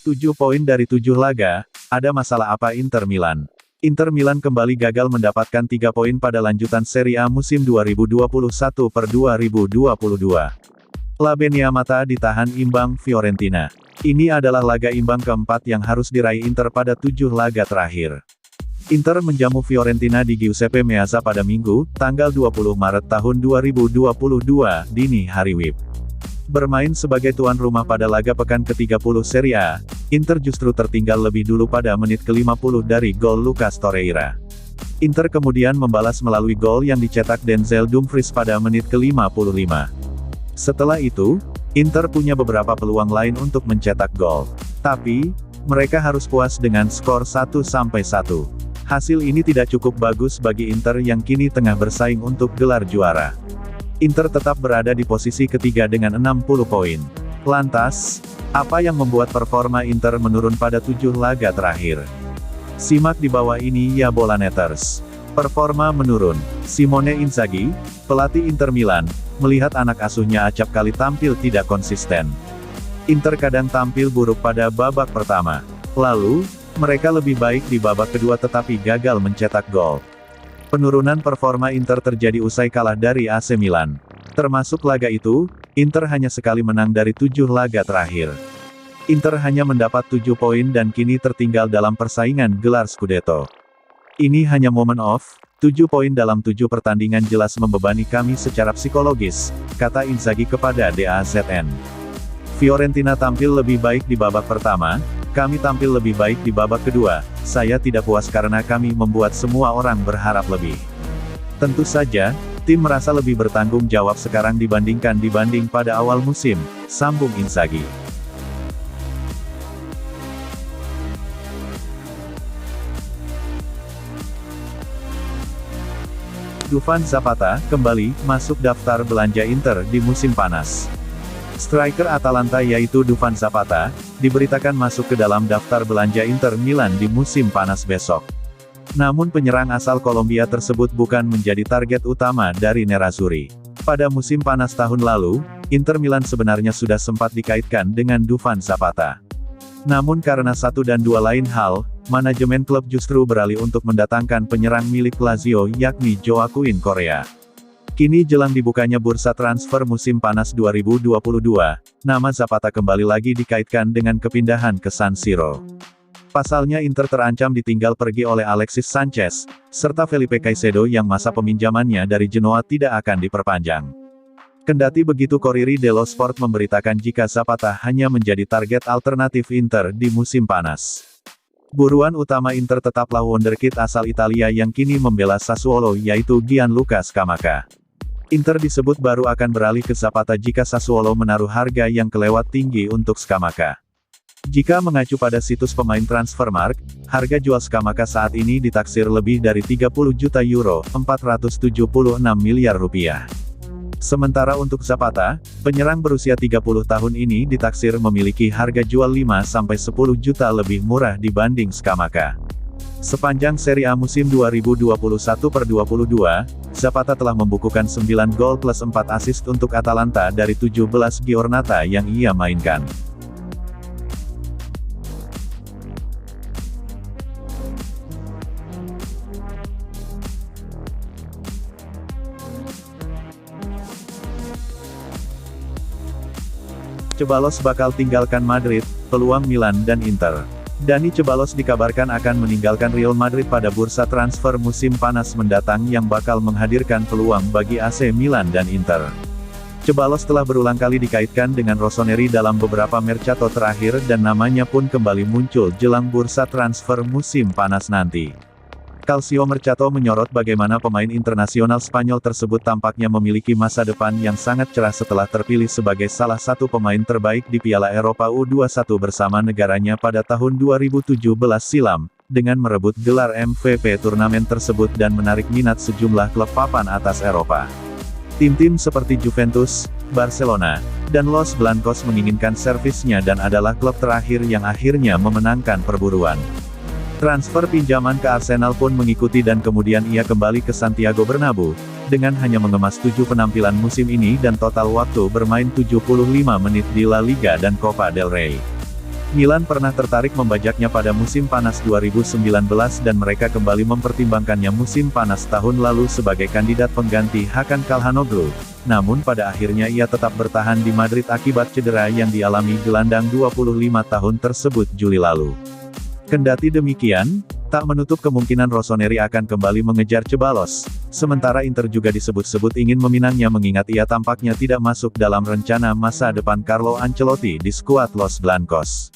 7 poin dari 7 laga, ada masalah apa Inter Milan? Inter Milan kembali gagal mendapatkan 3 poin pada lanjutan Serie A musim 2021-2022. La Beniamata ditahan imbang Fiorentina. Ini adalah laga imbang keempat yang harus diraih Inter pada 7 laga terakhir. Inter menjamu Fiorentina di Giuseppe Meazza pada Minggu, tanggal 20 Maret tahun 2022, dini hari WIB. Bermain sebagai tuan rumah pada laga pekan ke-30 Serie A, Inter justru tertinggal lebih dulu pada menit ke-50 dari gol Lucas Torreira. Inter kemudian membalas melalui gol yang dicetak Denzel Dumfries pada menit ke-55. Setelah itu, Inter punya beberapa peluang lain untuk mencetak gol. Tapi, mereka harus puas dengan skor 1-1. Hasil ini tidak cukup bagus bagi Inter yang kini tengah bersaing untuk gelar juara. Inter tetap berada di posisi ketiga dengan 60 poin. Lantas, apa yang membuat performa Inter menurun pada 7 laga terakhir? Simak di bawah ini ya Bolaneters. Performa menurun. Simone Inzaghi, pelatih Inter Milan, melihat anak asuhnya acap kali tampil tidak konsisten. Inter kadang tampil buruk pada babak pertama. Lalu, mereka lebih baik di babak kedua tetapi gagal mencetak gol. Penurunan performa Inter terjadi usai kalah dari AC Milan. Termasuk laga itu, Inter hanya sekali menang dari 7 laga terakhir. Inter hanya mendapat 7 poin dan kini tertinggal dalam persaingan gelar Scudetto. Ini hanya moment off, 7 poin dalam 7 pertandingan jelas membebani kami secara psikologis, kata Inzaghi kepada DAZN. Fiorentina tampil lebih baik di babak pertama, kami tampil lebih baik di babak kedua, saya tidak puas karena kami membuat semua orang berharap lebih. Tentu saja, tim merasa lebih bertanggung jawab sekarang dibanding pada awal musim, sambung Inzaghi. Dufan Zapata, kembali, masuk daftar belanja Inter di musim panas. Striker Atalanta yaitu Dufan Zapata, diberitakan masuk ke dalam daftar belanja Inter Milan di musim panas besok. Namun penyerang asal Kolombia tersebut bukan menjadi target utama dari Nerazzurri. Pada musim panas tahun lalu, Inter Milan sebenarnya sudah sempat dikaitkan dengan Dufan Zapata. Namun karena satu dan dua lain hal, manajemen klub justru beralih untuk mendatangkan penyerang milik Lazio yakni Joaquin Correa. Kini jelang dibukanya bursa transfer musim panas 2022, nama Zapata kembali lagi dikaitkan dengan kepindahan ke San Siro. Pasalnya Inter terancam ditinggal pergi oleh Alexis Sanchez, serta Felipe Caicedo yang masa peminjamannya dari Genoa tidak akan diperpanjang. Kendati begitu Corriere dello Sport memberitakan jika Zapata hanya menjadi target alternatif Inter di musim panas. Buruan utama Inter tetaplah wonderkid asal Italia yang kini membela Sassuolo yaitu Gianluca Scamacca. Inter disebut baru akan beralih ke Zapata jika Sassuolo menaruh harga yang kelewat tinggi untuk Scamacca. Jika mengacu pada situs pemain Transfermarkt, harga jual Scamacca saat ini ditaksir lebih dari 30 juta euro, 476 miliar rupiah. Sementara untuk Zapata, penyerang berusia 30 tahun ini ditaksir memiliki harga jual 5-10 juta lebih murah dibanding Scamacca. Sepanjang Serie A musim 2021-22, Zapata telah membukukan 9 gol plus 4 assist untuk Atalanta dari 17 giornata yang ia mainkan. Ceballos bakal tinggalkan Madrid, peluang Milan dan Inter. Dani Ceballos dikabarkan akan meninggalkan Real Madrid pada bursa transfer musim panas mendatang yang bakal menghadirkan peluang bagi AC Milan dan Inter. Ceballos telah berulang kali dikaitkan dengan Rossoneri dalam beberapa mercato terakhir dan namanya pun kembali muncul jelang bursa transfer musim panas nanti. Calcio Mercato menyorot bagaimana pemain internasional Spanyol tersebut tampaknya memiliki masa depan yang sangat cerah setelah terpilih sebagai salah satu pemain terbaik di Piala Eropa U21 bersama negaranya pada tahun 2017 silam, dengan merebut gelar MVP turnamen tersebut dan menarik minat sejumlah klub papan atas Eropa. Tim-tim seperti Juventus, Barcelona, dan Los Blancos menginginkan servisnya dan adalah klub terakhir yang akhirnya memenangkan perburuan. Transfer pinjaman ke Arsenal pun mengikuti dan kemudian ia kembali ke Santiago Bernabeu, dengan hanya mengemas 7 penampilan musim ini dan total waktu bermain 75 menit di La Liga dan Copa del Rey. Milan pernah tertarik membajaknya pada musim panas 2019 dan mereka kembali mempertimbangkannya musim panas tahun lalu sebagai kandidat pengganti Hakan Calhanoglu. Namun pada akhirnya ia tetap bertahan di Madrid akibat cedera yang dialami gelandang 25 tahun tersebut Juli lalu. Kendati demikian, tak menutup kemungkinan Rossoneri akan kembali mengejar Ceballos. Sementara Inter juga disebut-sebut ingin meminangnya mengingat ia tampaknya tidak masuk dalam rencana masa depan Carlo Ancelotti di skuad Los Blancos.